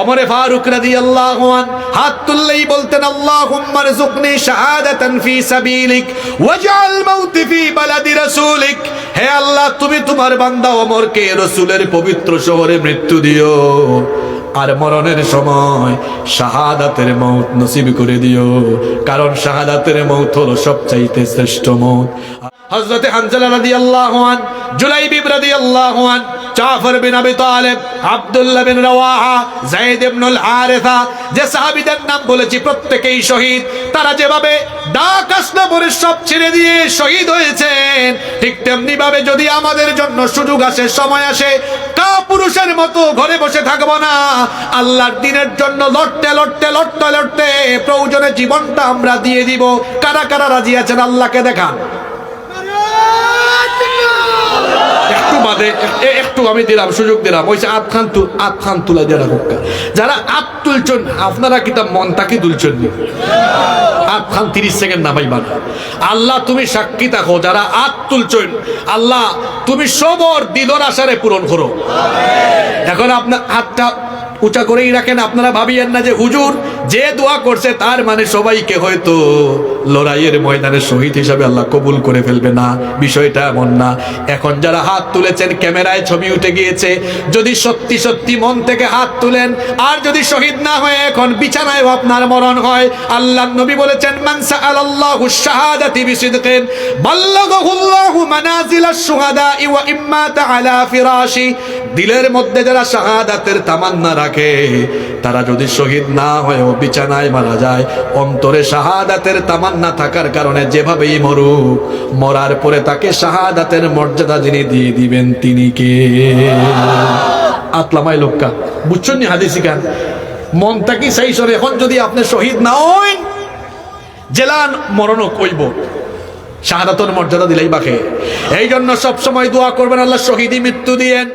ওমর ফারুক রাদিয়াল্লাহু আনহু হাত তুললেই বলতেন আল্লাহুম্মা রযুকনি শাহাদাতান ফি সাবিলিক ওয়াজআল মাউতি ফি বালাদি রাসূলিক। হে আল্লাহ, তুমি তোমার বান্দা ওমরকে রাসূলের পবিত্র শহরে মৃত্যু দিও, আর মরণের সময় শাহাদাতের মউত নসিব করে দিও, কারণ শাহাদাতের মউত হলো সবচাইতে শ্রেষ্ঠ মউত। হযরত হানজালা রাদিয়াল্লাহু আনহু, জুলাইবিব রাদিয়াল্লাহু আনহু, জাফর বিন আবি তালেব, আব্দুল্লাহ বিন রাওয়াহা, যায়েদ ইবনুল হারিসা, যে সাহাবীদের নাম বলেছি প্রত্যেকেই শহীদ। তারা যেভাবে ডাক আসলে পরে সব ছেড়ে দিয়ে শহীদ হয়েছেন, ঠিক তেমনি ভাবে যদি আমাদের জন্য সুযোগ আসে, সময় আসে, কাপুরুষের মতো ঘরে বসে থাকবো না। আল্লাহর দ্বীনের জন্য লড়তে লড়তে লড়তে লড়তে প্রয়োজনে জীবনটা আমরা দিয়ে দিব। কারা কারা রাজি আছেন আল্লাহকে দেখান। একটু বাদে একটু আমি দিলাম, সুযোগ দিলাম, ওই আত খান তুলা দিয়ে রাখুক। যারা আত তুলছেন আপনারা কিতাব মনটাকে তুলছেন নি, আত খান 30 সেকেন্ড নামাইবা না। আল্লাহ তুমি সাক্ষী থাকো, যারা আত তুলছেন আল্লাহ তুমি সবর দিলর আশারে পূরণ করো। এখন আপনার হাতটা উঁচা করেই রাখেন, আপনারা ভাবিয়েন না যে হুজুর যে দোয়া করছে তার মানে সবাইকে হয়তো লড়াইয়ের ময়দানে শহীদ হিসাবে আল্লাহ কবুল করে ফেলবে, না, বিষয়টা এমন না। এখন যারা হাত তুলেছেন, ক্যামেরায় ছবি উঠে গিয়েছে, যদি সত্যি সত্যি মন থেকে হাত তুলেন, আর যদি শহীদ না হয়ে এখন বিছানায় আপনার মরণ হয়, আল্লাহর নবী বলেছেন মান সাআলাল্লাহু শাহাদাতি বিসিদকিন বাল্লাগাহুল্লাহু মানাজিলাশ শুহাদা ওয়া ইম্মা তাআলা ফিরাশি। দিলের মধ্যে যারা শাহাদাতের তামান্না রাখে, তারা যদি শহীদ না হয়েও বিছানায় মারা যায়, অন্তরে শাহাদাতের তামান্না থাকার কারণে যেভাবেই মরুক, মরার পরে তাকে শাহাদাতের মর্যাদা যিনি দিয়ে দিবেন তিনি কে? আতলামাই লোক্কা বুঝছেন নি হাদিসি গান মনটা কি সেই সরে। এখন যদি আপনি শহীদ না হন, জেলান মরণ কইব, শাহাদাতের মর্যাদা দিলেই বাকে। এই জন্য সবসময় দোয়া করবেন আল্লাহ শহীদই মৃত্যু দিয়েন।